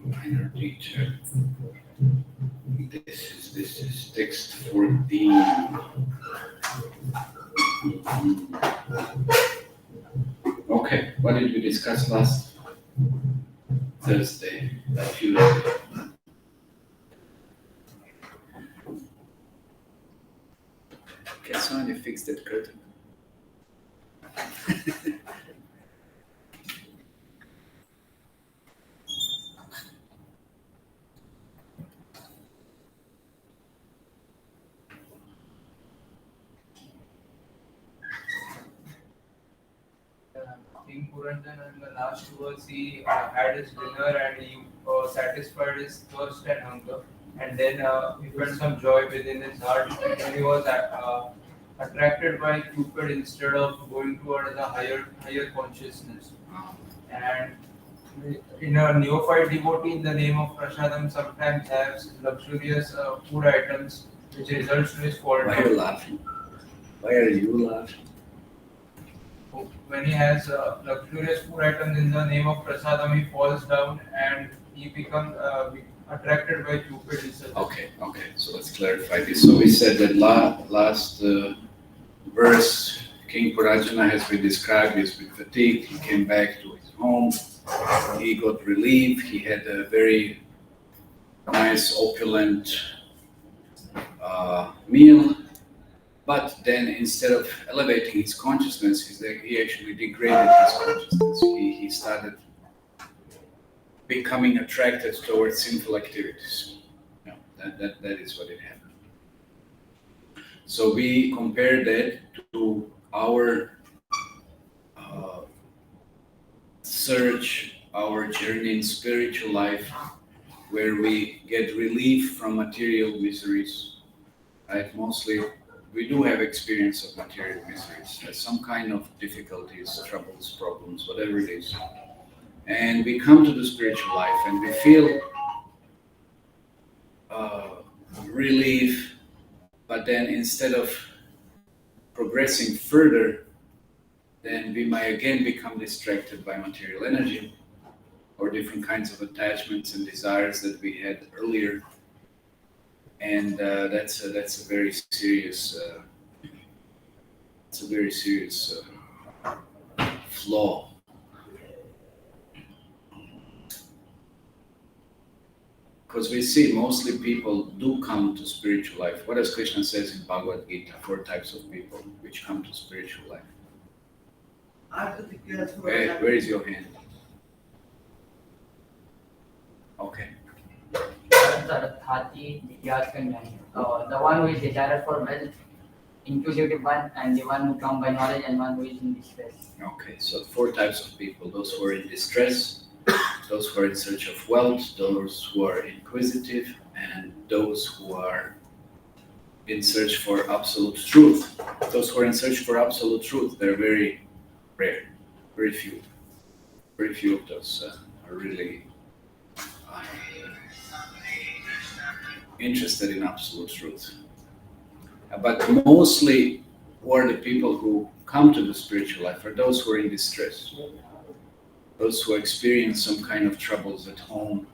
Minor teacher. This is text 14. Okay, what did we discuss last Thursday? A few days ago. Can somebody fix that curtain? King Puranjan in the last verse he had his dinner and he satisfied his thirst and hunger, and then he felt some joy within his heart, and then he was attracted by Cupid instead of going toward the higher consciousness. And in a neophyte devotee, in the name of Prasadam, sometimes has luxurious food items, which results in his fall Why are you laughing? Why are you laughing? when he has luxurious food items in the name of prasadam, he falls down and he becomes attracted by Cupid himself. Okay, so let's clarify this. So we said that last verse, King Purajana has been described as being fatigued. He came back to his home. He got relief. He had a very nice, opulent meal. But then instead of elevating his consciousness, he actually degraded his consciousness. He started becoming attracted towards sinful activities. No, that is what it happened. So we compare that to our search, our journey in spiritual life, where we get relief from material miseries, right? Mostly we do have experience of material miseries, some kind of difficulties, troubles, problems, whatever it is. And we come to the spiritual life and we feel relief, but then instead of progressing further, then we might again become distracted by material energy or different kinds of attachments and desires that we had earlier. And that's a very serious flaw. Because we see mostly people do come to spiritual life. What does Krishna says in Bhagavad Gita? 4 types of people which come to spiritual life. Where is your hand? Okay. The one who is desired for wealth, inquisitive one, and the one who comes by knowledge, and one who is in distress. Okay, so 4 types of people: those who are in distress, those who are in search of wealth, those who are inquisitive, and those who are in search for absolute truth. Those who are in search for absolute truth, they're very rare, very few. Very few of those are really interested in absolute truth. But mostly, who are the people who come to the spiritual life are those who are in distress, those who experience some kind of troubles at home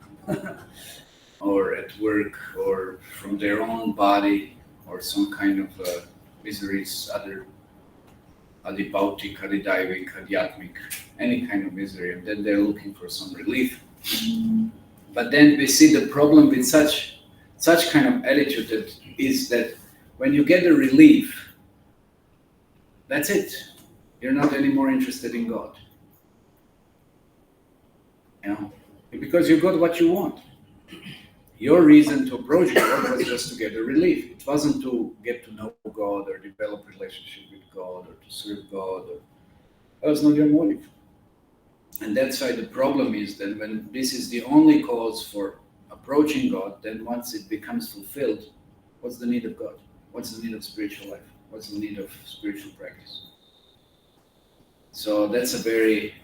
or at work or from their own body or some kind of miseries, other adibautic, adidaivik, adhyatmic, any kind of misery, and then they're looking for some relief. But then we see the problem with such kind of attitude that is that when you get a relief, that's it. You're not anymore interested in God. You know, because you got what you want. Your reason to approach God was just to get a relief. It wasn't to get to know God or develop a relationship with God or to serve God. That was not your motive. And that's why the problem is that when this is the only cause for approaching God, then once it becomes fulfilled, what's the need of God? What's the need of spiritual life? What's the need of spiritual practice? So that's a very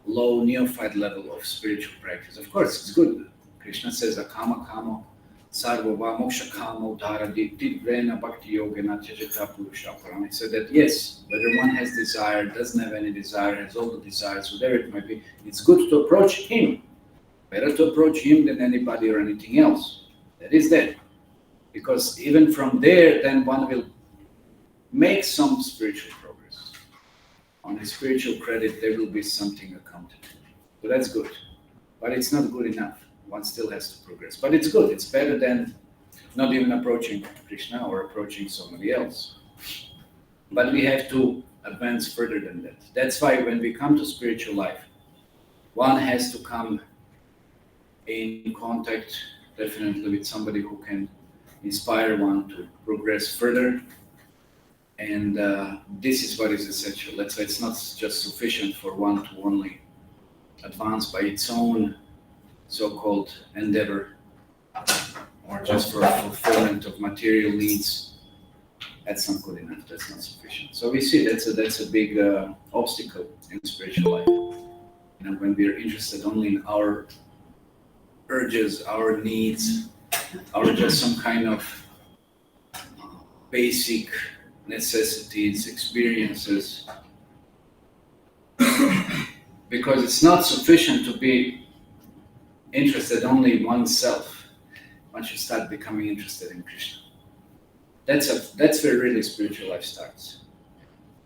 low neophyte level of spiritual practice. Of course, it's good. Krishna says, akama kamo Sarvava Moksha Kama Uddhara Divrena Bhakti Yogena Tyajata Purusha Param. He said that yes, whether one has desire, doesn't have any desire, has all the desires, whatever it might be, it's good to approach him. Better to approach him than anybody or anything else. That is that. Because even from there, then one will make some spiritual progress. On his spiritual credit, there will be something accounted. So that's good. But it's not good enough. One still has to progress. But it's good. It's better than not even approaching Krishna or approaching somebody else. But we have to advance further than that. That's why when we come to spiritual life, one has to come in contact definitely with somebody who can inspire one to progress further. And this is what is essential. That's why it's not just sufficient for one to only advance by its own so-called endeavor or just for fulfillment of material needs. That's not good enough. That's not sufficient. So we see that's a big obstacle in spiritual life. You know, when we're interested only in our urges, our needs, or just some kind of basic necessities, experiences, because it's not sufficient to be interested only in oneself. One should start becoming interested in Krishna. That's where really spiritual life starts.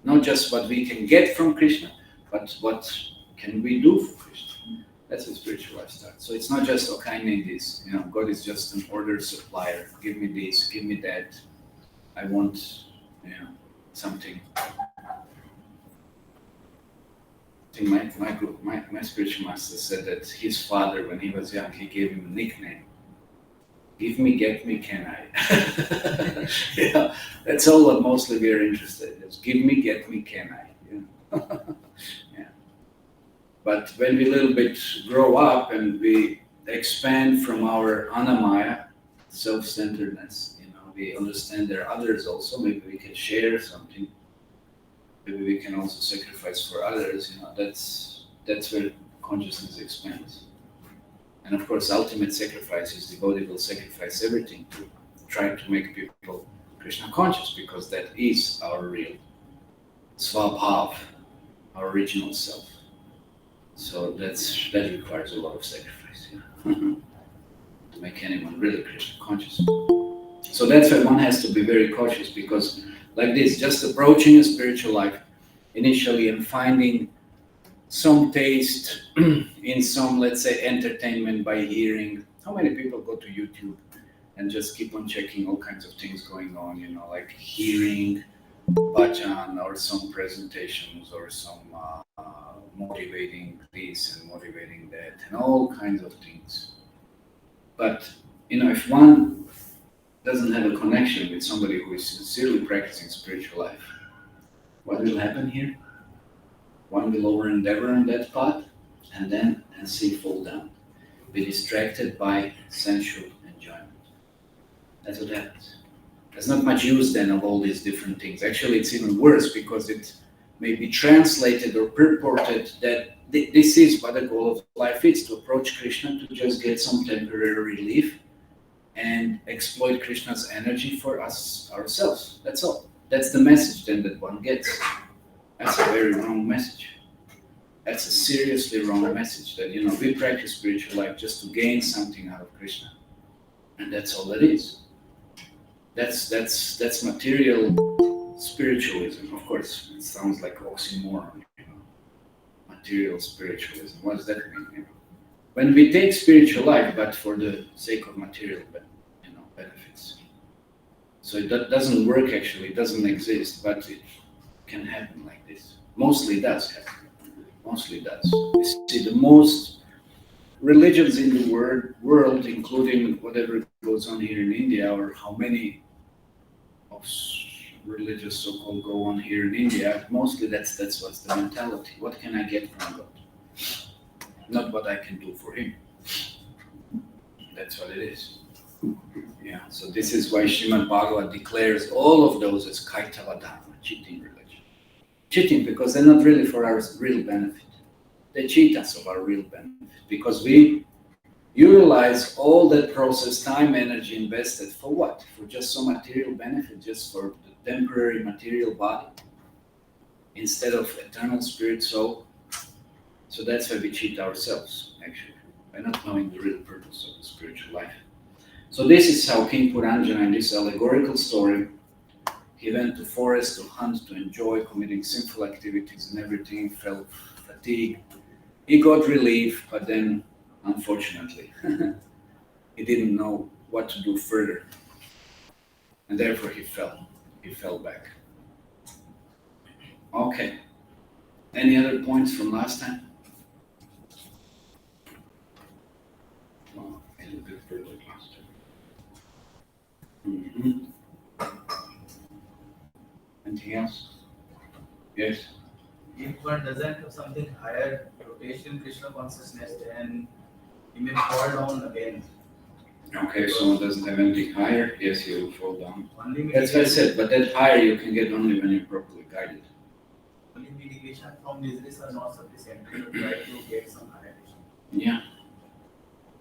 Not just what we can get from Krishna, but what can we do for Krishna. That's where spiritual life starts. So it's not just, okay, I need this. You know, God is just an order supplier. Give me this, give me that. I want, something. I think my spiritual master said that his father, when he was young, he gave him a nickname. Give me, get me, can I? Yeah, that's all what mostly we are interested in. Is give me, get me, can I? Yeah. But when we a little bit grow up and we expand from our anamaya, self-centeredness, we understand there are others also. Maybe we can share something. Maybe we can also sacrifice for others. That's where consciousness expands. And of course, ultimate sacrifice is devotee will sacrifice everything to try to make people Krishna conscious, because that is our real svabhav, our original self. So that requires a lot of sacrifice to make anyone really Krishna conscious. So that's why one has to be very cautious, because like this, just approaching a spiritual life initially and finding some taste in some, let's say, entertainment by hearing. How many people go to YouTube and just keep on checking all kinds of things going on, like hearing bhajan or some presentations or some motivating this and motivating that and all kinds of things. But, if one doesn't have a connection with somebody who is sincerely practicing spiritual life, what will happen here? One will over endeavor on that path and see fall down, be distracted by sensual enjoyment. That's what happens. There's not much use then of all these different things. Actually, it's even worse, because it may be translated or purported that this is what the goal of life is, to approach Krishna, to just get some temporary relief and exploit Krishna's energy for us ourselves. That's all. That's the message then that one gets. That's a very wrong message. That's a seriously wrong message, that we practice spiritual life just to gain something out of Krishna. And that's all that is. That's material spiritualism. Of course, it sounds like oxymoron, Material spiritualism. What does that mean? When we take spiritual life, but for the sake of material benefits. So it doesn't work actually, it doesn't exist, but it can happen like this. Mostly it does happen. Mostly it does. You see, the most religions in the world, including whatever goes on here in India, or how many of religious so-called go on here in India, mostly that's what's the mentality. What can I get from God? Not what I can do for Him. That's what it is. Yeah, so this is why Srimad Bhagavad declares all of those as Kaitava Dharma, cheating religion. Cheating because they're not really for our real benefit. They cheat us of our real benefit, because we, You realize all that process, time, energy invested for what? For just some material benefit, just for the temporary material body, instead of eternal spirit soul. So that's why we cheat ourselves, actually, by not knowing the real purpose of the spiritual life. So this is how King Puranjana, in this allegorical story, he went to forest to hunt, to enjoy, committing sinful activities and everything, felt fatigue. He got relief, but then, unfortunately, he didn't know what to do further. And therefore he fell back. Okay. Any other points from last time? Well, a little bit further last time. Anything else? Yes? If one doesn't have something higher rotation Krishna consciousness, then he may fall down again. Okay, so one doesn't have anything higher, yes, he will fall down. Only That's what I medication, said, but that higher you can get only when you're properly guided. only medication from miseries are not sufficient to try to get some higher. Yeah.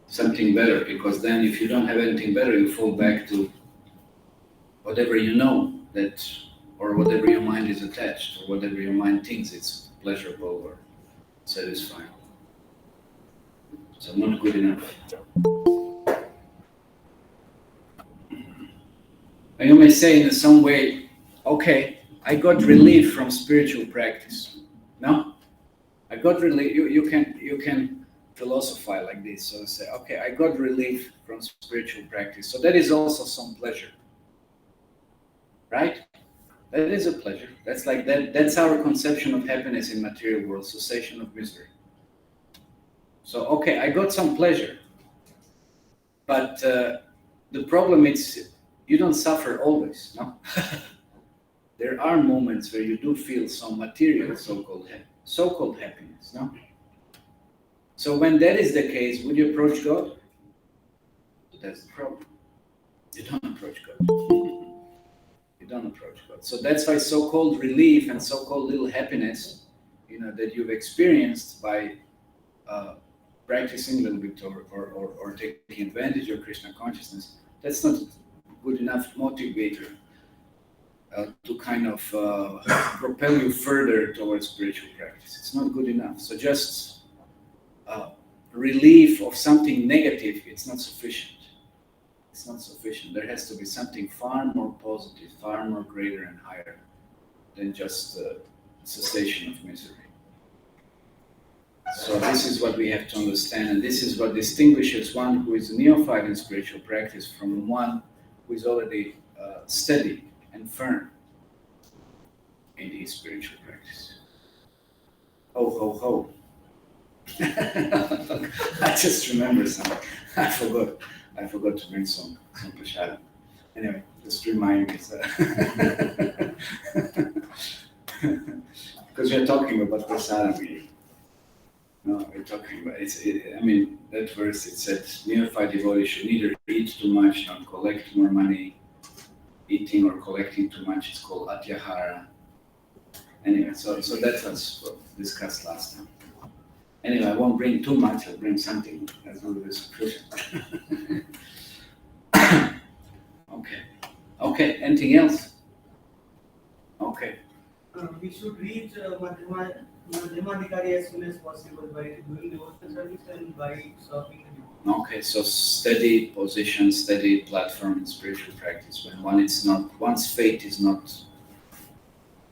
Something better, because then if you don't have anything better, you fall back to whatever you know that, or whatever your mind is attached, or whatever your mind thinks it's pleasurable or satisfying. So not good enough. And you may say in some way, okay, I got relief from spiritual practice. No? I got relief. You can philosophize like this. So say, okay, I got relief from spiritual practice. So that is also some pleasure. Right? That is a pleasure. That's like that. That's our conception of happiness in material world, cessation of misery. So okay, I got some pleasure. But the problem is you don't suffer always, no? There are moments where you do feel some material so-called happiness, no? So when that is the case, would you approach God? That's the problem. You don't approach God. You don't approach God. So that's why so-called relief and so-called little happiness, that you've experienced by practicing a little bit or taking advantage of Krishna consciousness, that's not good enough motivator to kind of propel you further towards spiritual practice. It's not good enough. So just relief of something negative, it's not sufficient. It's not sufficient. There has to be something far more positive, far more greater and higher than just cessation of misery. So this is what we have to understand, and this is what distinguishes one who is a neophyte in spiritual practice from one who is already steady and firm in his spiritual practice. Ho, ho, ho. I just remember something. I forgot to bring some prasad. Anyway, just remind me. Because we're talking about prasad really. No, we're talking about that verse, it said, neophyte devotee should neither eat too much nor collect more money. Eating or collecting too much is called atyahara. Anyway, so that was discussed last time. Anyway, I won't bring too much, I'll bring something as long as it's sufficient. Okay, anything else? Okay. We should reach Madhyamadikari as soon as possible by doing devotional service and by serving the devotees. Okay, so steady position, steady platform in spiritual practice. When one's faith is not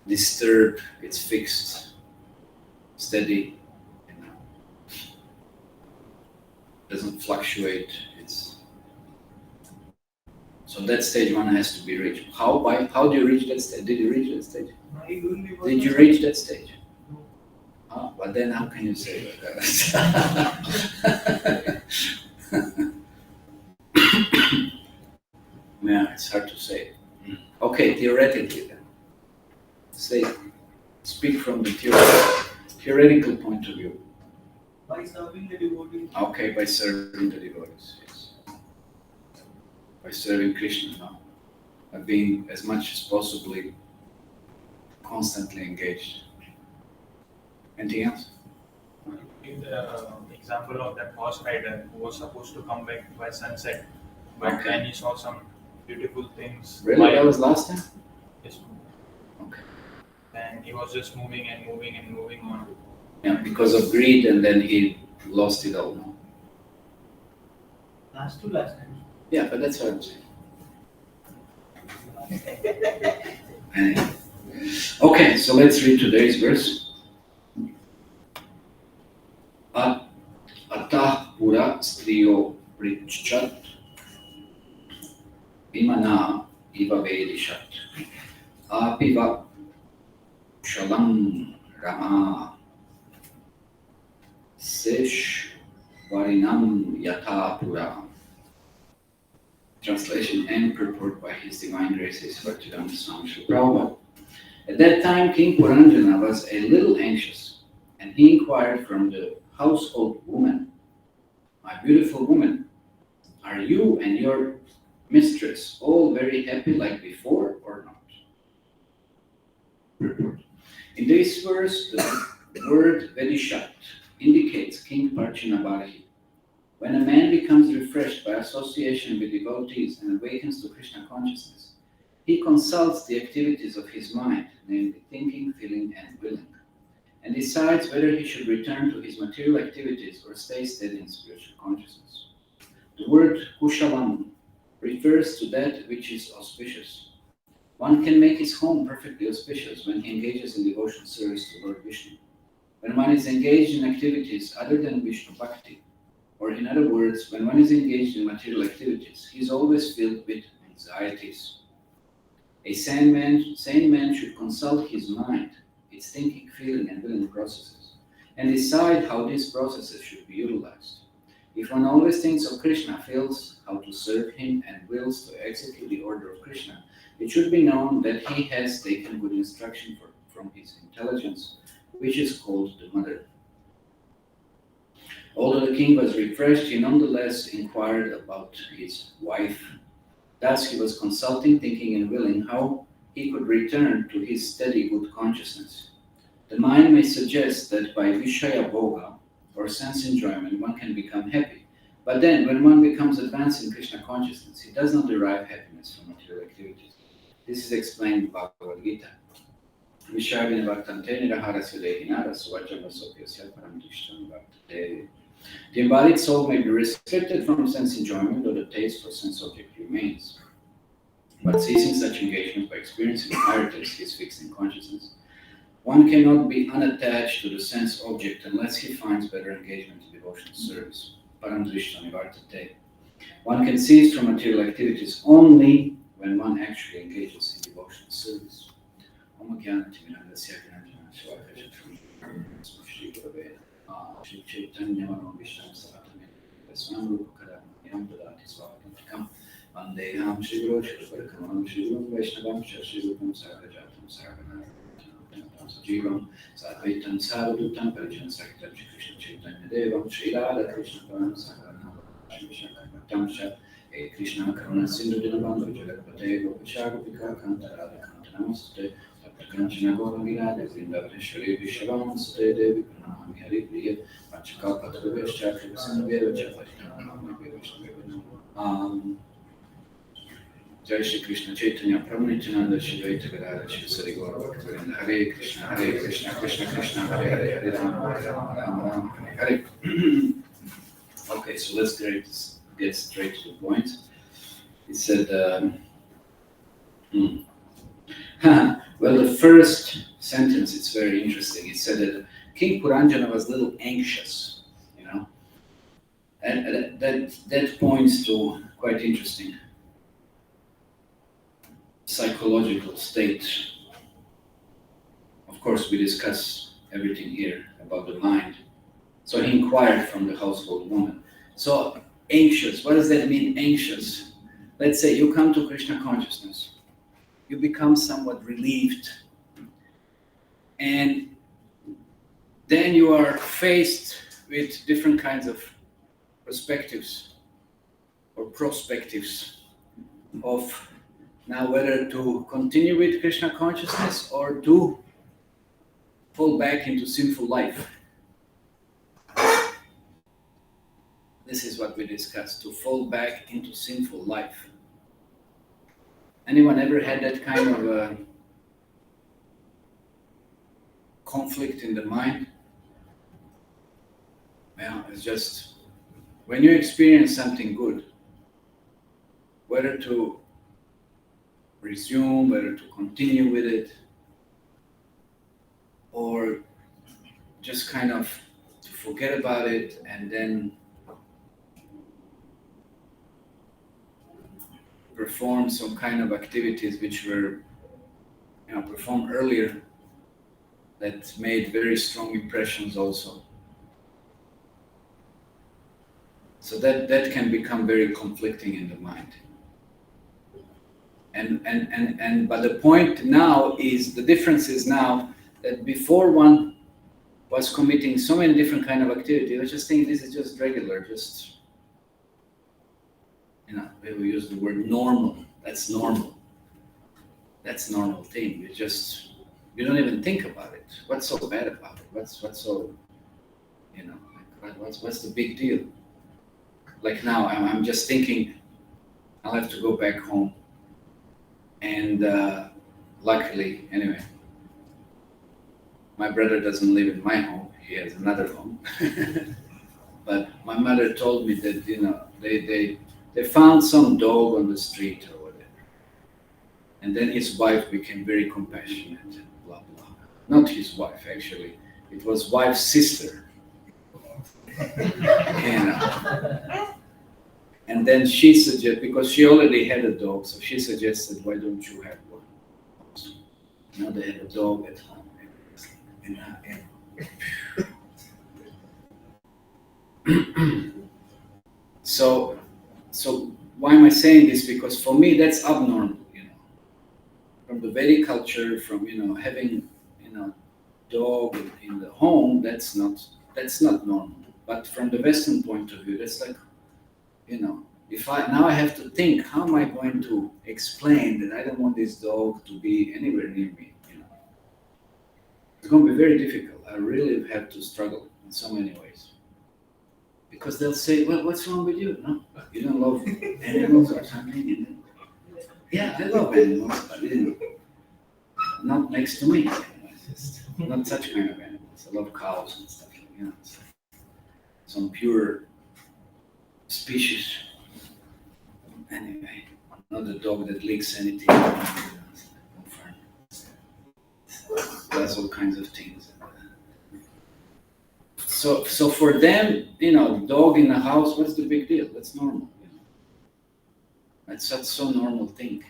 disturbed, it's fixed, steady, doesn't fluctuate. So that stage one has to be reached. How do you reach that stage? Did you reach that stage? Did you reach that stage? Oh, but then how can you say that? Yeah, it's hard to say. Okay, theoretically then. Speak from the theoretical point of view. By serving the devotees. Okay, by serving the devotees, yes. By serving Krishna, no? By being as much as possibly constantly engaged. Anything else? If the example of that horse rider who was supposed to come back by sunset, but Okay. then he saw some beautiful things. Really? That was last time? Yes. Okay. And he was just moving and moving and moving on. Yeah, because of greed, and then he lost it all. No? Last time. Yeah, but that's what I'm saying. Anyway. Okay, so let's read today's verse. Atah pura striyo prichat vimana iva vedishat apiva shalam rama sesh varinam yatha pura. Translation and purport by His Divine Graces Bhaktivedanta Swami Srila Prabhupada. At that time, King Puranjana was a little anxious, and he inquired from the household woman, "My beautiful woman, are you and your mistress all very happy like before or not?" Purport. In this verse, the word Vedishat indicates King Parchinabharhi. When a man becomes refreshed by association with devotees and awakens to Krishna consciousness, he consults the activities of his mind, namely thinking, feeling, and willing, and decides whether he should return to his material activities or stay steady in spiritual consciousness. The word kushalam refers to that which is auspicious. One can make his home perfectly auspicious when he engages in devotional service to Lord Vishnu. When one is engaged in activities other than Vishnu Bhakti, or in other words, when one is engaged in material activities, he is always filled with anxieties. A sane man should consult his mind, its thinking, feeling, and willing processes, and decide how these processes should be utilized. If one always thinks of Krishna, feels how to serve him, and wills to execute the order of Krishna, it should be known that he has taken good instruction from his intelligence, which is called the mother. Although the king was refreshed, he nonetheless inquired about his wife. Thus he was consulting, thinking, and willing how he could return to his steady good consciousness. The mind may suggest that by Vishaya Bhoga, or sense enjoyment, one can become happy. But then, when one becomes advanced in Krishna consciousness, he does not derive happiness from material activities. This is explained in Bhagavad Gita. Vishaya Vinavaktam te niraharasya dehinara suvajjavasopyasya paramdishtam bhaktate. The embodied soul may be restricted from sense enjoyment, though the taste for sense object remains. But ceasing such engagement by experiencing higher taste is fixed in consciousness. One cannot be unattached to the sense object unless he finds better engagement in devotional service. One can cease from material activities only when one actually engages in devotional service. Shri Chaitanya Manobhishtam Saratame Vesvanrupakaram Yam Dadati Swavakantikam Vandeham Shri Guru Shri Parakamanam Shri Guru Vaishnavam Shri Rupam Sagajatam Sagadanam Sajivam Sadvaitam Savadutam Parijan Sakitam Shri Krishna Chaitanya Devam Shri Radha Krishna Param Sagadanam Shri Shankaratam Shri Hey Krishna Karuna Sindhu Dinabandhu Jagatpate Gopashagopika Kanta Radha Kanta Namaste Kanchana Gaurangirada Vrindaveshwari Vishwavam Sute Devi Pranami Hari Priya Panchakapatraveshcha Krivasanaveva Chapatinam Jai Shri Krishna Chaitanya Prabhu Nityananda Shri Dvaita Gadadhara Shri Sari Gaura Bhaktivinoda Hare Krishna Krishna Krishna Hare Hare Hare Rama Rama Rama Hare Hare. Okay, so let's get straight to the point. He said well, the first sentence, it's very interesting. It said that King Puranjana was a little anxious, and that points to quite interesting psychological state. Of course, we discuss everything here about the mind. So he inquired from the household woman. So anxious, what does that mean, anxious? Let's say you come to Krishna consciousness. You become somewhat relieved, and then you are faced with different kinds of perspectives or prospectives of now whether to continue with Krishna consciousness or to fall back into sinful life. This is what we discussed, to fall back into sinful life. Anyone ever had that kind of a conflict in the mind? Yeah, it's just when you experience something good, whether to resume, whether to continue with it, or just kind of to forget about it and then perform some kind of activities which were performed earlier that made very strong impressions also. So that can become very conflicting in the mind. But the point now is, the difference is now that before one was committing so many different kind of activity, I was just thinking this is just regular, just, we use the word normal. That's normal. That's normal thing. You don't even think about it. What's so bad about it? What's so, what's the big deal? Like now, I'm just thinking, I'll have to go back home. And luckily, anyway, my brother doesn't live in my home. He has another home. But my mother told me that, they found some dog on the street or whatever. And then his wife became very compassionate, blah, blah. Not his wife, actually. It was wife's sister. And then she suggested, because she already had a dog, so she suggested, why don't you have one? They had a dog at home. So why am I saying this? Because for me, that's abnormal, From the Vedic culture, from, having, dog in the home, that's not normal. But from the Western point of view, that's like, if I have to think, how am I going to explain that I don't want this dog to be anywhere near me? It's going to be very difficult. I really have to struggle in so many ways. Because they'll say, well, what's wrong with you? No, you don't love animals or something? Yeah, I love animals, but not next to me. It's just not such kind of animals. I love cows and stuff. Some pure species. Anyway, not a dog that licks anything. Does all kinds of things. So for them, dog in the house, what's the big deal? That's normal. That's such so normal thing.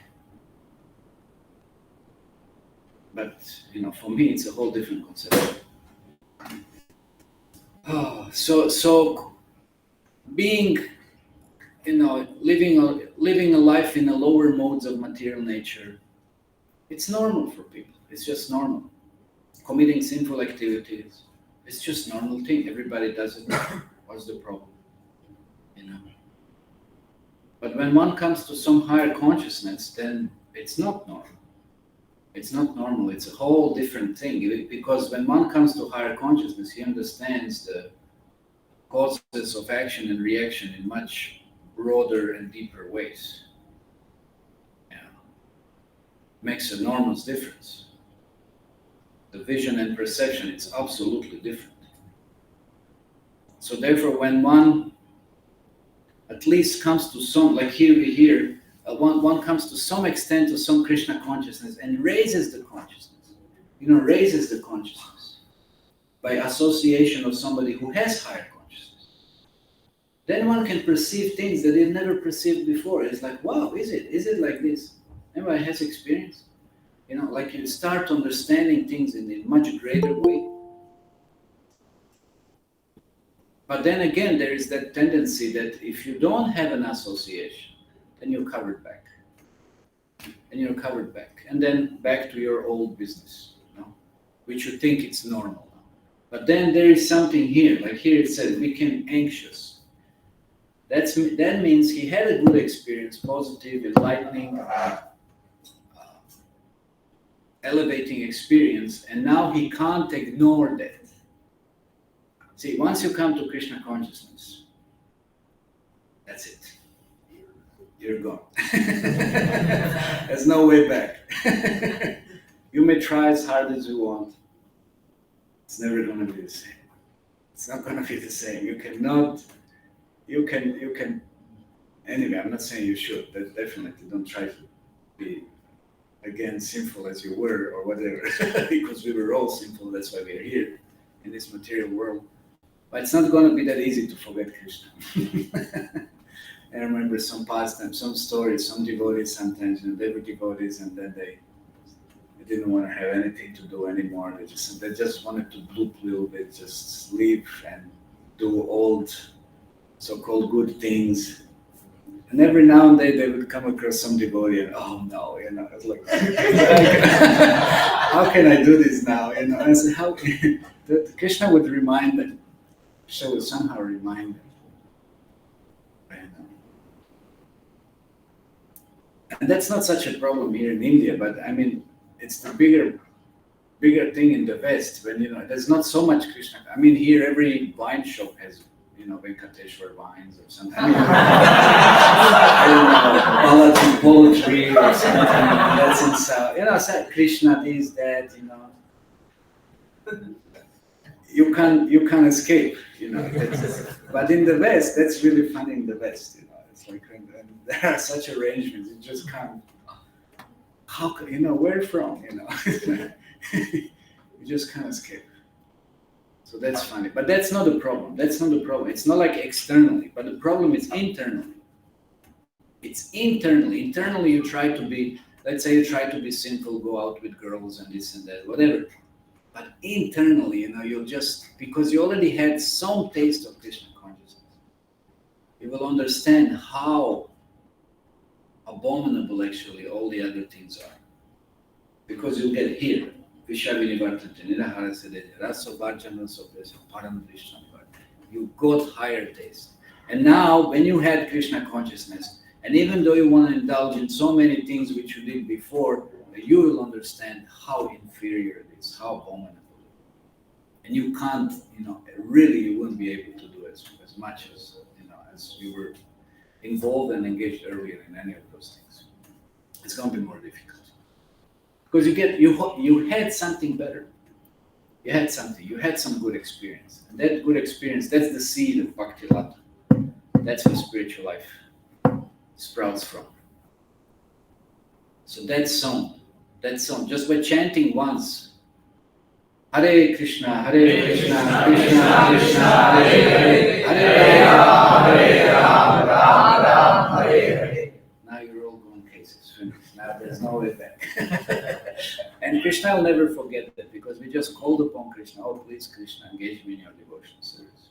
But for me, it's a whole different concept. So being, living a life in the lower modes of material nature, it's normal for people. It's just normal. Committing sinful activities, it's just normal thing. Everybody does it. What's the problem? But when one comes to some higher consciousness, then it's not normal. It's not normal. It's a whole different thing. Because when one comes to higher consciousness, he understands the causes of action and reaction in much broader and deeper ways. Makes an enormous difference. The vision and perception, it's absolutely different. So therefore, when one at least comes to some, like here we hear, one comes to some extent to some Krishna consciousness and raises the consciousness by association of somebody who has higher consciousness. Then one can perceive things that they've never perceived before. It's like, wow, is it like this? Anybody has experience? Like you start understanding things in a much greater way. But then again, there is that tendency that if you don't have an association, then you're covered back. And then back to your old business, which you think it's normal now. But then there is something here, like here it says, became anxious. That means he had a good experience, positive, enlightening, elevating experience, and now he can't ignore that. See, once you come to Krishna consciousness, That's it. You're gone. There's no way back. You may try as hard as you want. It's never going to be the same. It's not going to be the same. You cannot, you can, anyway, I'm not saying you should, but definitely don't try to be, again, sinful as you were or whatever, because we were all sinful, that's why we're here in this material world. But it's not going to be that easy to forget Krishna. I remember some pastime, some stories, some devotees sometimes, they were devotees and then they didn't want to have anything to do anymore. They just wanted to bloop a little bit, just sleep and do old so-called good things. And every now and then they would come across some devotee and it's like, how can I do this now? And I said, how can Krishna would remind them. Krishna would somehow remind them. And that's not such a problem here in India, but I mean, it's the bigger thing in the West when, there's not so much Krishna. I mean, here every wine shop has, Venkateshwar wines or something. I don't know, Balaji poetry or something. That's in South. Krishna is that, You can't escape, But in the West, that's really funny in the West, It's like, and there are such arrangements, you just can't. How can, where from, you just can't escape. So that's funny, but that's not the problem. That's not the problem. It's not like externally, but the problem is internally. It's internally. Internally, you try to be, let's say you try to be sinful, go out with girls and this and that, whatever. But internally, you'll just, because you already had some taste of Krishna consciousness, you will understand how abominable actually all the other things are. Because you get here, you got higher taste. And now, when you had Krishna consciousness, and even though you want to indulge in so many things which you did before, you will understand how inferior it is, how abominable it is. And you can't, really you wouldn't be able to do as much as, as you were involved and engaged earlier in any of those things. It's going to be more difficult. Because you had something better. You had some good experience. And that good experience, that's the seed of Bhakti Lata. That's where spiritual life sprouts from. So that song, just by chanting once, Hare Krishna, Krishna Krishna, Hare Hare, Hare Rama, Rama Hare Hare. Now you're all going cases, finished. Now there's no way back. And Krishna will never forget that because we just called upon Krishna, oh please Krishna, engage me in your devotional service.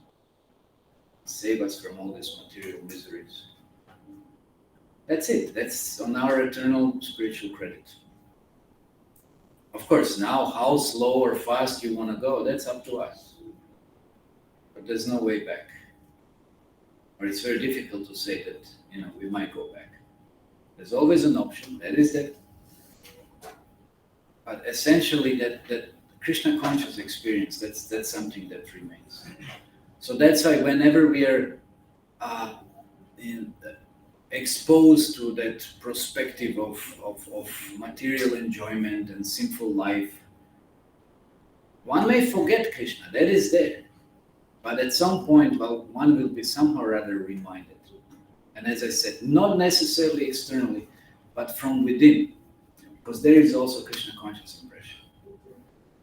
Save us from all these material miseries. That's it. That's on our eternal spiritual credit. Of course, now how slow or fast you want to go, that's up to us. But there's no way back. Or it's very difficult to say that, we might go back. There's always an option, that is that. But essentially that Krishna conscious experience, that's something that remains. So that's why whenever we are exposed to that perspective of material enjoyment and sinful life, one may forget Krishna, that is there. But at some point, one will be somehow or other reminded. And as I said, not necessarily externally, but from within. Because there is also Krishna conscious impression.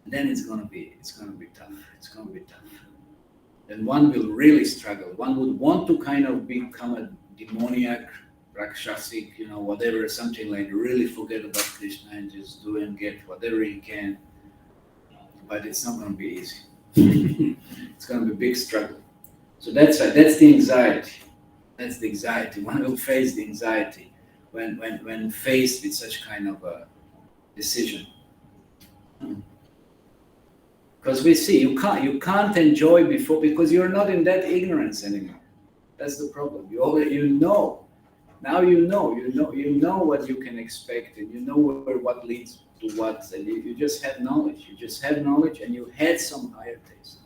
And then it's gonna be tough. It's gonna be tough. Then one will really struggle. One would want to kind of become a demoniac, rakshasic, whatever, something like really forget about Krishna and just do and get whatever he can. But it's not going to be easy. It's going to be a big struggle. So that's the anxiety. That's the anxiety. One will face the anxiety when faced with such kind of a decision. Because we see you can't enjoy before because you're not in that ignorance anymore. That's the problem. You know. Now you know what you can expect, and you know what leads to what, and you just have knowledge. You just have knowledge, and you had some higher taste.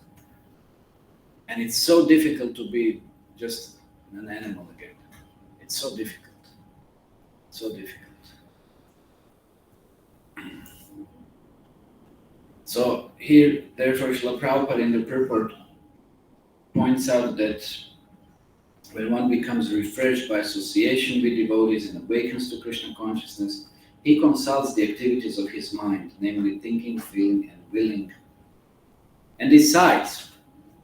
And it's so difficult to be just an animal again. It's so difficult. So difficult. So here, therefore, Srila Prabhupada in the purport points out that when one becomes refreshed by association with devotees and awakens to Krishna consciousness, he consults the activities of his mind, namely thinking, feeling, and willing, and decides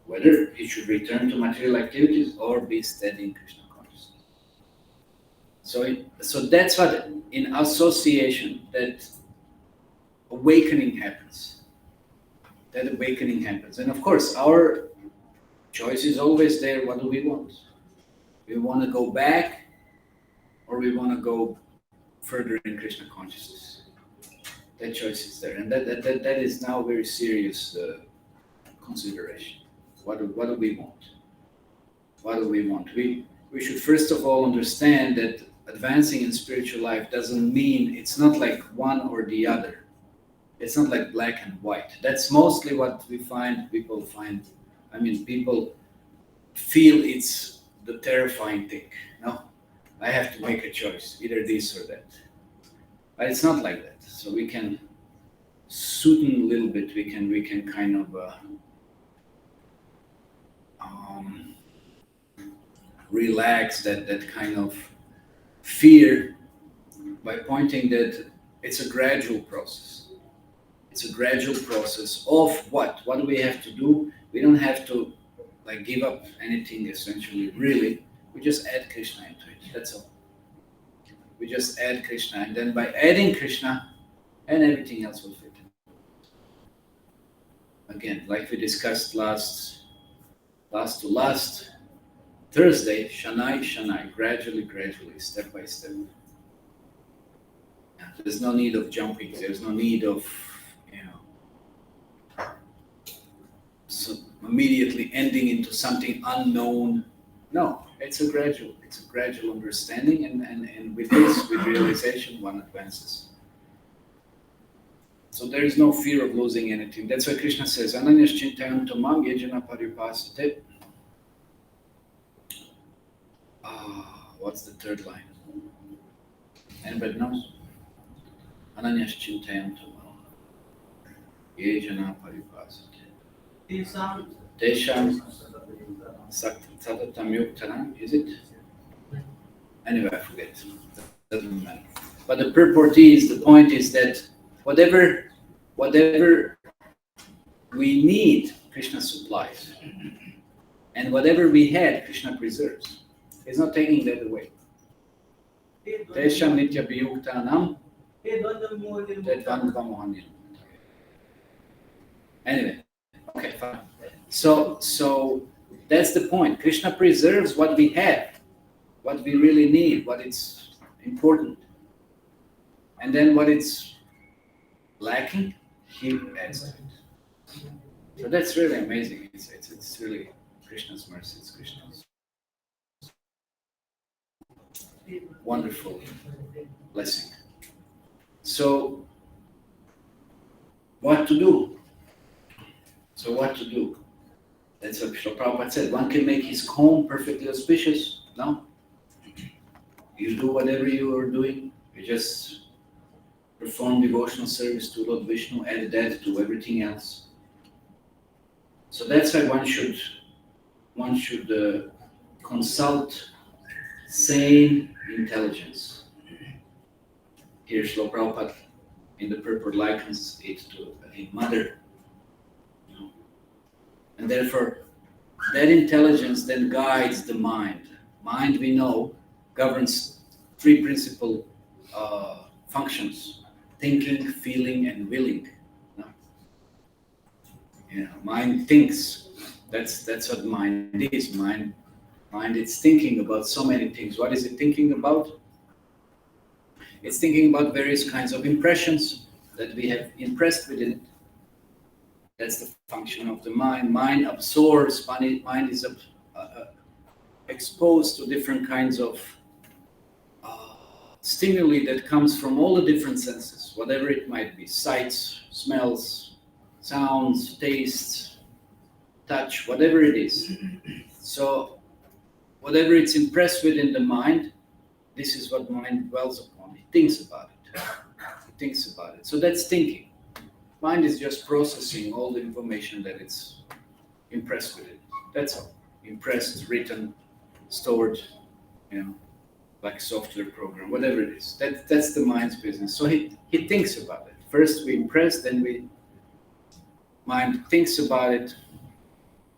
whether he should return to material activities or be steady in Krishna consciousness. So that's what, in association, that awakening happens. That awakening happens. And of course, our choice is always there. What do we want? We want to go back, or we want to go further in Krishna consciousness. That choice is there. And that is now very serious consideration. What do we want? What do we want? We should first of all understand that advancing in spiritual life doesn't mean, it's not like one or the other. It's not like black and white. That's mostly what we find, people feel it's the terrifying thing. No, I have to make a choice, either this or that. But it's not like that. So we can sweeten a little bit, we can kind of relax that kind of fear by pointing that it's a gradual process. It's a gradual process of what? What do we have to do? We don't have to give up anything essentially, really. We just add Krishna into it, that's all. We just add Krishna, and then by adding Krishna, and everything else will fit. Again, like we discussed last Thursday, Shanai, gradually, step by step. There's no need of jumping. There's no need of, so immediately ending into something unknown. No, it's a gradual understanding, and with this, with realization, one advances. So there is no fear of losing anything. That's why Krishna says, Ananyas chintayanto mam yejana paripasate. What's the third line? Anybody knows? Ananyas chintayanto mam yejana paripasate. Tesham satatam yuktanam, is it? Anyway, I forget. Doesn't matter. But the purport is, the point is that whatever we need, Krishna supplies. And whatever we had, Krishna preserves. He's not taking that away. Tesham nitya biyuktanam tetvanva mohanil. Anyway, okay, fine. So that's the point. Krishna preserves what we have, what we really need, what is important. And then what it's lacking, he adds to it. So that's really amazing. It's really Krishna's mercy. It's Krishna's wonderful blessing. So what to do? That's what Srila Prabhupada said. One can make his home perfectly auspicious. No. You do whatever you are doing. You just perform devotional service to Lord Vishnu, add that to everything else. So that's why one should consult sane intelligence. Here Srila Prabhupada in the purport likens it to a mother. And therefore, that intelligence then guides the mind. Mind, we know, governs three principal functions: thinking, feeling, and willing. Mind thinks. That's what mind is. Mind is thinking about so many things. What is it thinking about? It's thinking about various kinds of impressions that we have impressed within it. That's the function of the mind. Mind absorbs. Mind is exposed to different kinds of stimuli that comes from all the different senses, whatever it might be: sights, smells, sounds, tastes, touch, whatever it is. So whatever it's impressed with in the mind, this is what mind dwells upon. It thinks about it. It thinks about it. So that's thinking. Mind is just processing all the information that it's impressed with it. That's all. Impressed, written, stored, like a software program, whatever it is. That's the mind's business. So he thinks about it. First we impress, then mind thinks about it,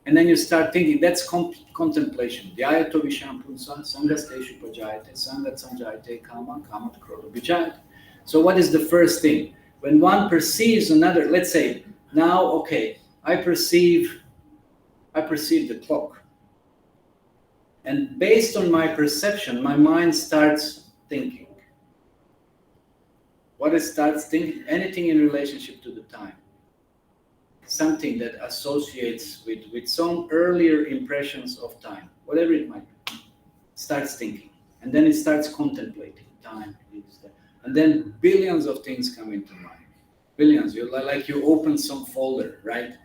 and then you start thinking. That's contemplation. Dhyayato vishampunsa sangasteshu pajayate sangat sanjayate kama kamat krodha vijayate. So what is the first thing? When one perceives another, let's say, now, okay, I perceive the clock. And based on my perception, my mind starts thinking. What it starts thinking? Anything in relationship to the time. Something that associates with some earlier impressions of time, whatever it might be. Starts thinking. And then it starts contemplating time. And then billions of things come into mind. Billions. You open some folder, right?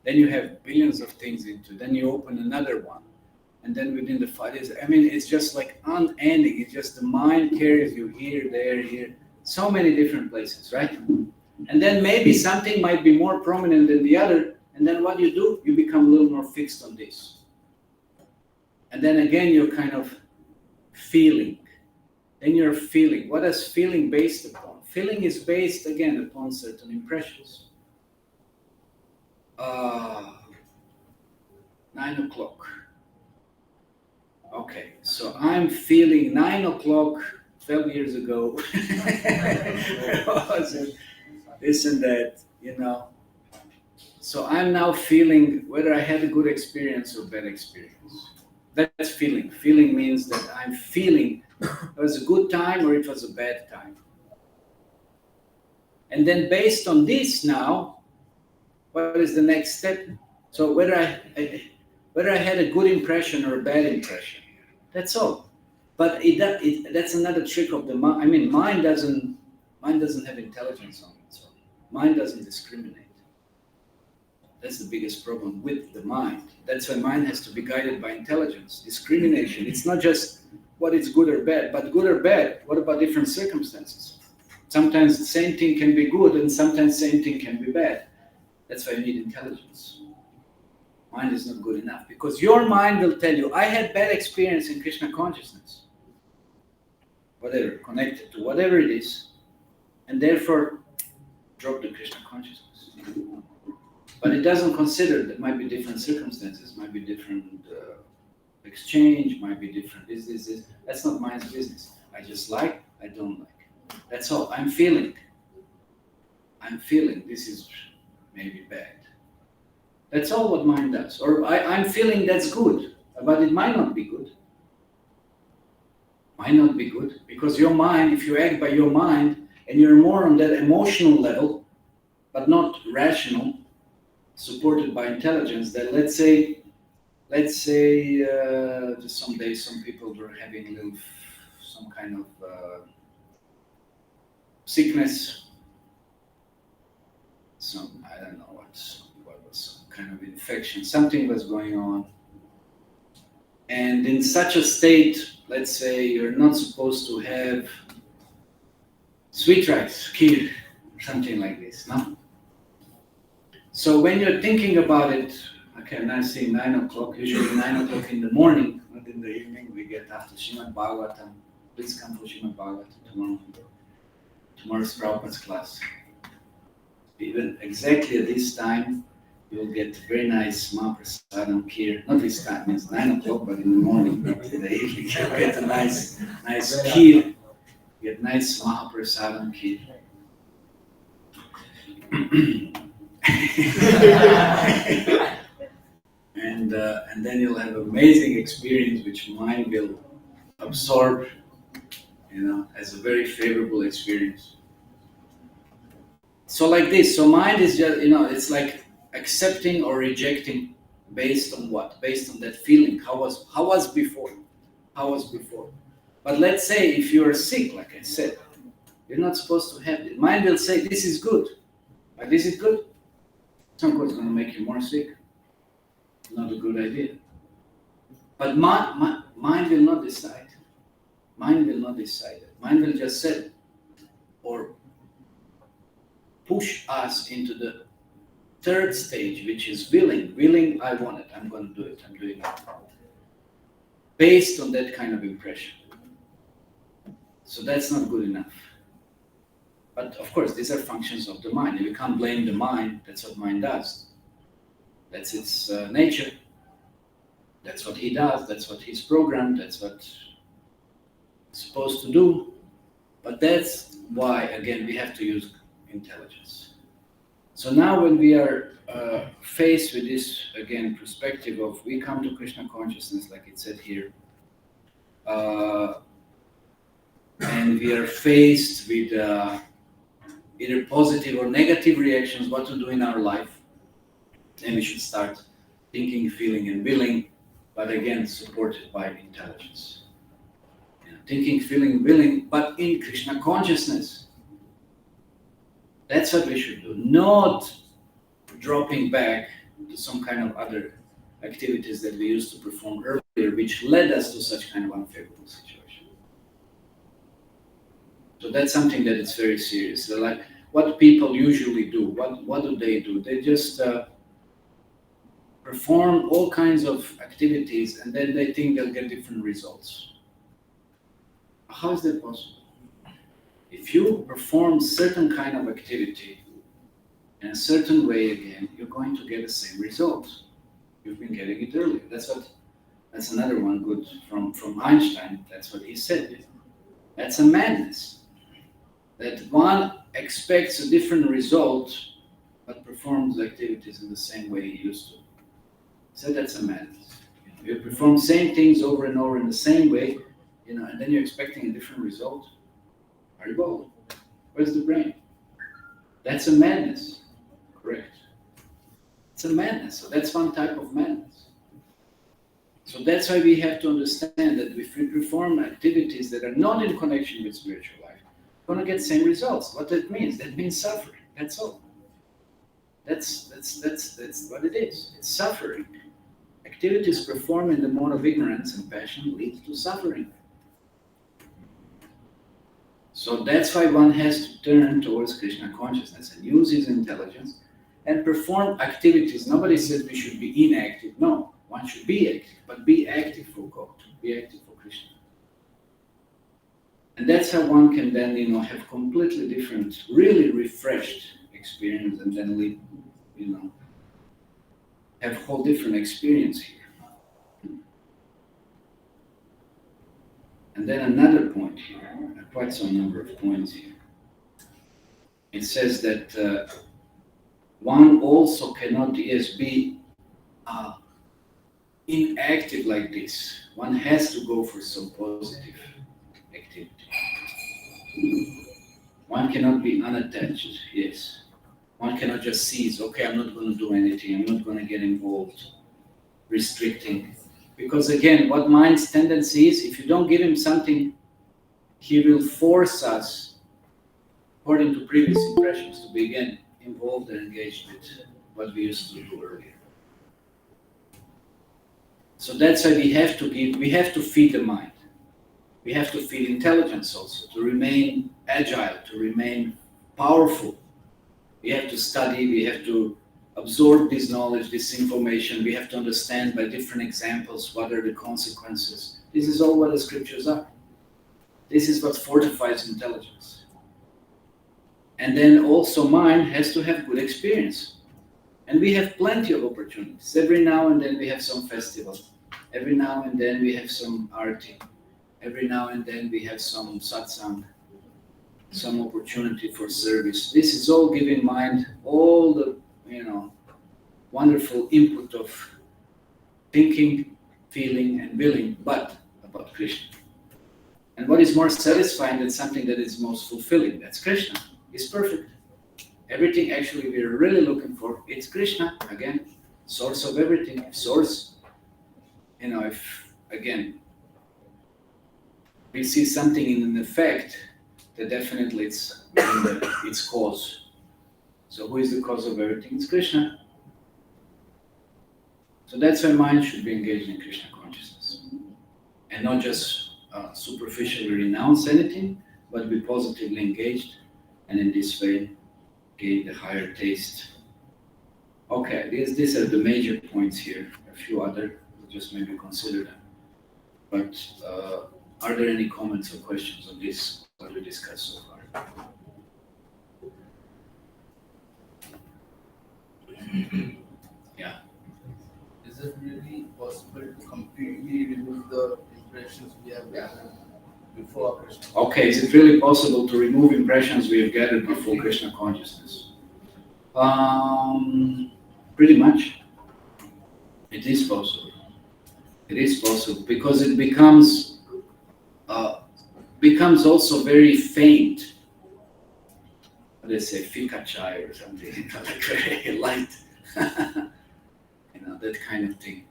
Then you have billions of things into. Then you open another one, and then within the 5 days, it's just like unending. It's just the mind carries you here, there, here, so many different places, right? And then maybe something might be more prominent than the other, and then what you do, you become a little more fixed on this. And then again, you're kind of feeling. Then you're feeling. What is feeling based upon? Feeling is based, again, upon certain impressions. 9 o'clock. Okay, so I'm feeling 9 o'clock 12 years ago. This and that, So I'm now feeling whether I had a good experience or bad experience. That's feeling. Feeling means that I'm feeling it was a good time or it was a bad time. And then based on this now, what is the next step? So whether I had a good impression or a bad impression, that's all. But that's another trick of the mind. Mind doesn't have intelligence on it. So mind doesn't discriminate. That's the biggest problem with the mind. That's why mind has to be guided by intelligence, discrimination. It's not just what is good or bad, but good or bad, what about different circumstances? Sometimes the same thing can be good and sometimes the same thing can be bad. That's why you need intelligence. Mind is not good enough because your mind will tell you, I had bad experience in Krishna consciousness. Whatever, connected to whatever it is, and therefore drop the Krishna consciousness. But it doesn't consider that might be different circumstances, might be different exchange, might be different this. That's not mind's business. I just like, I don't like. That's all. I'm feeling this is maybe bad. That's all what mind does. Or I'm feeling that's good, but it might not be good. Might not be good because your mind, if you act by your mind and you're more on that emotional level, but not rational, supported by intelligence, then let's say just some days some people were having some kind of sickness, I don't know what was some kind of infection, something was going on. And in such a state, let's say you're not supposed to have sweet rice, kheer, something like this, no? So when you're thinking about it, okay, I'm now seeing 9 o'clock, usually 9 o'clock in the morning, not in the evening, we get after Srimad Bhagavatam. Please come for Srimad Bhagavatam tomorrow. Tomorrow's Prabhupada's class. Even exactly at this time, you'll get very nice Mahaprasadam kheer. Not this time, it's 9 o'clock, but in the morning, not in the evening, you'll get a nice kheer. You get nice Mahaprasadam kheer. And then you'll have amazing experience which mind will absorb, as a very favorable experience. So like this, so mind is just, it's like accepting or rejecting based on what? Based on that feeling. How was before? But let's say if you are sick, like I said, you're not supposed to have it. Mind will say, this is good. But is it good? Some course going to make you more sick. Not a good idea. But mind will not decide. Mind will not decide. Mind will just say, or push us into the third stage, which is willing. Willing, I want it, I'm going to do it, I'm doing it. Based on that kind of impression. So that's not good enough. But of course, these are functions of the mind. You can't blame the mind, that's what mind does. That's its nature. That's what he does, that's what he's programmed, that's what he's supposed to do. But that's why, again, we have to use intelligence. So now when we are faced with this, again, perspective of we come to Krishna consciousness, like it said here, and we are faced with either positive or negative reactions, what to do in our life, then we should start thinking, feeling, and willing, but again, supported by intelligence. Thinking, feeling, willing, but in Krishna consciousness. That's what we should do, not dropping back to some kind of other activities that we used to perform earlier, which led us to such kind of unfavorable situation. So that's something that is very serious. So like what people usually do, what do? They just perform all kinds of activities and then they think they'll get different results. How is that possible? If you perform certain kind of activity in a certain way again, you're going to get the same result. You've been getting it earlier. That's another one good from Einstein. That's what he said. That's a madness. That one expects a different result but performs the activities in the same way he used to. So that's a madness. You perform same things over and over in the same way, and then you're expecting a different result. Are you bold? Where's the brain? That's a madness. Correct. It's a madness. So that's one type of madness. So that's why we have to understand that if we perform activities that are not in connection with spiritual life, we're going to get same results. What that means? That means suffering. That's all. That's what it is. It's suffering. Activities performed in the mode of ignorance and passion lead to suffering. So that's why one has to turn towards Krishna consciousness and use his intelligence and perform activities. Nobody says we should be inactive. No, one should be active, but be active for God, be active for Krishna. And that's how one can then, have completely different, really refreshed experience and then live, have a whole different experience here. And then another point here, quite some number of points here. It says that one also cannot be inactive like this. One has to go for some positive activity. One cannot be unattached, yes. One cannot just seize, okay, I'm not going to do anything, I'm not going to get involved, restricting. Because again, what mind's tendency is, if you don't give him something, he will force us, according to previous impressions, to be again involved and engaged with what we used to do earlier. So that's why we have to feed the mind. We have to feed intelligence also, to remain agile, to remain powerful. We have to study, we have to absorb this knowledge, this information. We have to understand by different examples what are the consequences. This is all what the scriptures are. This is what fortifies intelligence. And then also mind has to have good experience. And we have plenty of opportunities. Every now and then we have some festival. Every now and then we have some arti. Every now and then we have some satsang, some opportunity for service. This is all giving mind all the, wonderful input of thinking, feeling, and willing, but about Krishna. And what is more satisfying than something that is most fulfilling? That's Krishna. It's perfect. Everything actually we're really looking for, it's Krishna. Again, source of everything. Source, if, again, we see something in an effect, then definitely it's its cause. So who is the cause of everything? It's Krishna. So that's why mind should be engaged in Krishna consciousness. and not just superficially renounce anything, but be positively engaged, and in this way gain the higher taste. Okay, these are the major points here. A few other, just maybe consider them. But are there any comments or questions on this, what we discussed so far? Is it really possible to completely remove the impressions we have gathered before Krishna? Okay, is it really possible to remove impressions we have gathered before Krishna consciousness? Pretty much. It is possible. It is possible because it becomes also very faint. What do they say, fika chai or something, like very light, that kind of thing.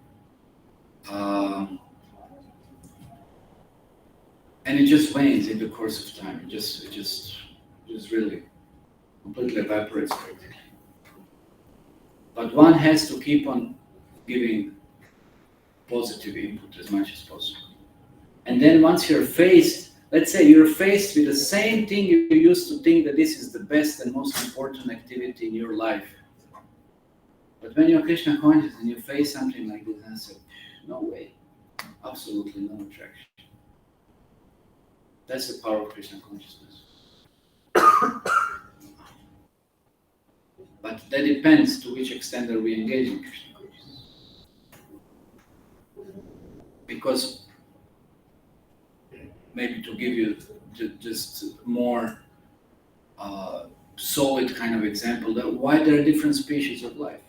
And it just wanes in the course of time. It just really completely evaporates practically. But one has to keep on giving positive input as much as possible. And then once you're faced, let's say you're faced with the same thing you used to think that this is the best and most important activity in your life. But when you're Krishna conscious and you face something like this, and say, no way, absolutely no attraction. That's the power of Krishna consciousness. But that depends to which extent are we engaged in Krishna consciousness. Because maybe to give you just more solid kind of example, that why there are different species of life.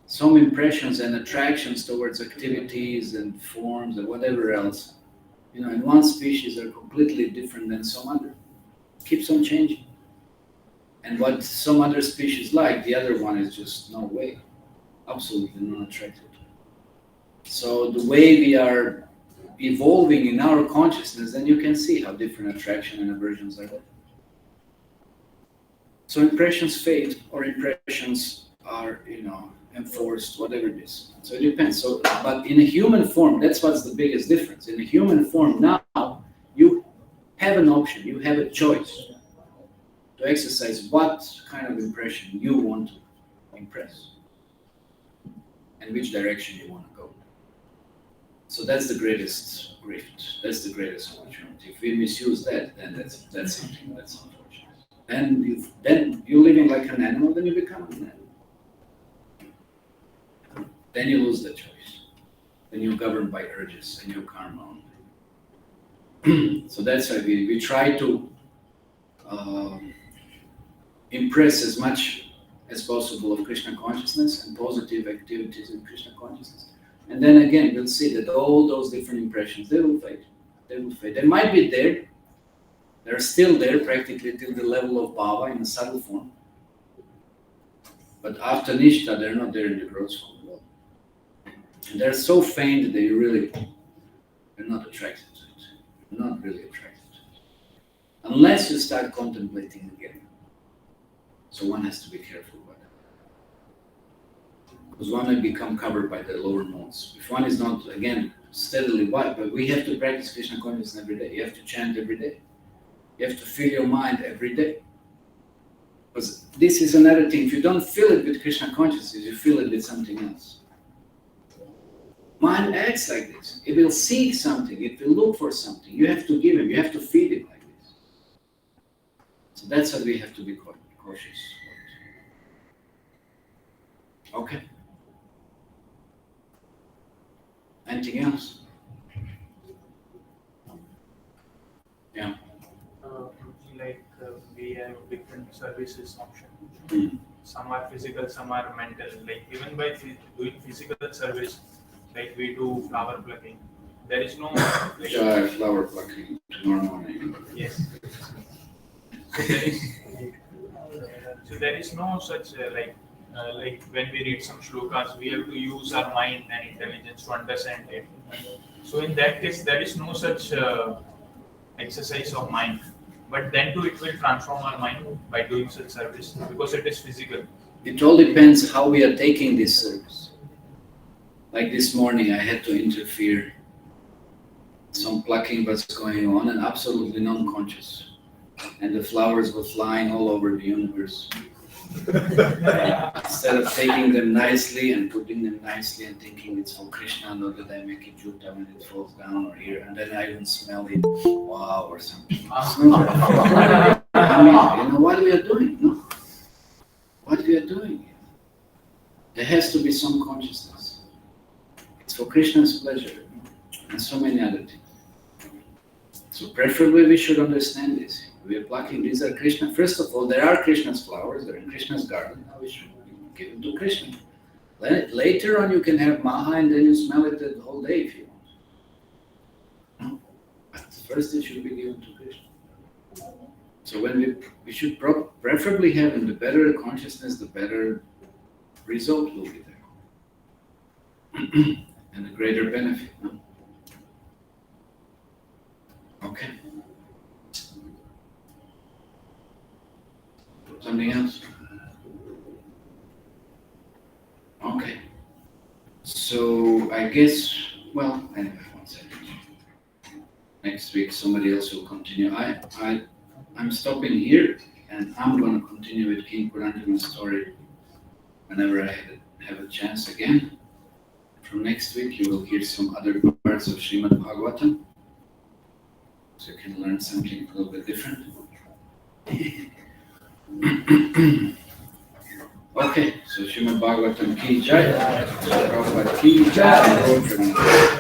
Some impressions and attractions towards activities and forms and whatever else, in one species are completely different than some other. Keeps on changing. And what some other species like, the other one is just no way. Absolutely not attracted. So the way we are evolving in our consciousness, then you can see how different attraction and aversions are there. So impressions fade, or impressions are, enforced, whatever it is. So it depends. So, but in a human form, that's what's the biggest difference. In a human form now, you have an option, you have a choice to exercise what kind of impression you want to impress and which direction you want to go. So that's the greatest gift. That's the greatest opportunity. If we misuse that, then that's something that's unfortunate. Then you're living like an animal, then you become an animal. Then you lose the choice. Then you're governed by urges and your karma only. So that's why we try to impress as much as possible of Krishna consciousness and positive activities in Krishna consciousness. And then again, we'll see that all those different impressions, they will fade. They will fade. They might be there. They're still there practically till the level of bhava in a subtle form. But after Nishta, they're not there in the gross form. And they're so faint that you're not attracted to it. You're not really attracted to it. Unless you start contemplating again. So one has to be careful about that. Because one may become covered by the lower modes. If one is not, again, steadily but we have to practice Krishna consciousness every day. You have to chant every day. You have to fill your mind every day. Because this is another thing. If you don't fill it with Krishna consciousness, you fill it with something else. Mind acts like this. It will seek something. It will look for something. You have to give him. You have to feed it like this. So that's why we have to be cautious. Okay. Anything else? Yeah. We have different services option. Mm. Some are physical, some are mental. Like even by doing physical service, like we do flower plucking, there is no Flower plucking tomorrow morning. Yes. So there is no such like when we read some shlokas, we have to use our mind and intelligence to understand it. So in that case, there is no such exercise of mind. But then too, it will transform our mind by doing such service because it is physical. It all depends how we are taking this service. Like this morning, I had to interfere some plucking was going on and absolutely non-conscious. And the flowers were flying all over the universe. Instead of taking them nicely and putting them nicely and thinking it's for Krishna, nor did I make it juta when it falls down or here, and then I even smell it, wow, or something. I mean, what we are doing, no? What we are doing. There has to be some consciousness. It's for Krishna's pleasure and so many other things. So preferably we should understand this. We are plucking, these are Krishna. First of all, there are Krishna's flowers, they're in Krishna's garden. Now we should give them to Krishna. Later on you can have maha and then you smell it the whole day if you want. But first it should be given to Krishna. So when we should preferably have, and the better consciousness, the better result will be there. And the greater benefit. No? Okay. Something else? Okay. So I guess, well, anyway, 1 second. Next week somebody else will continue. I'm stopping here and I'm going to continue with King Purandana's story whenever I have a chance again. From next week you will hear some other parts of Srimad Bhagavatam. So you can learn something a little bit different. Okay, so Srimad Bhagavatam ki jai, Prabhupada ki jai.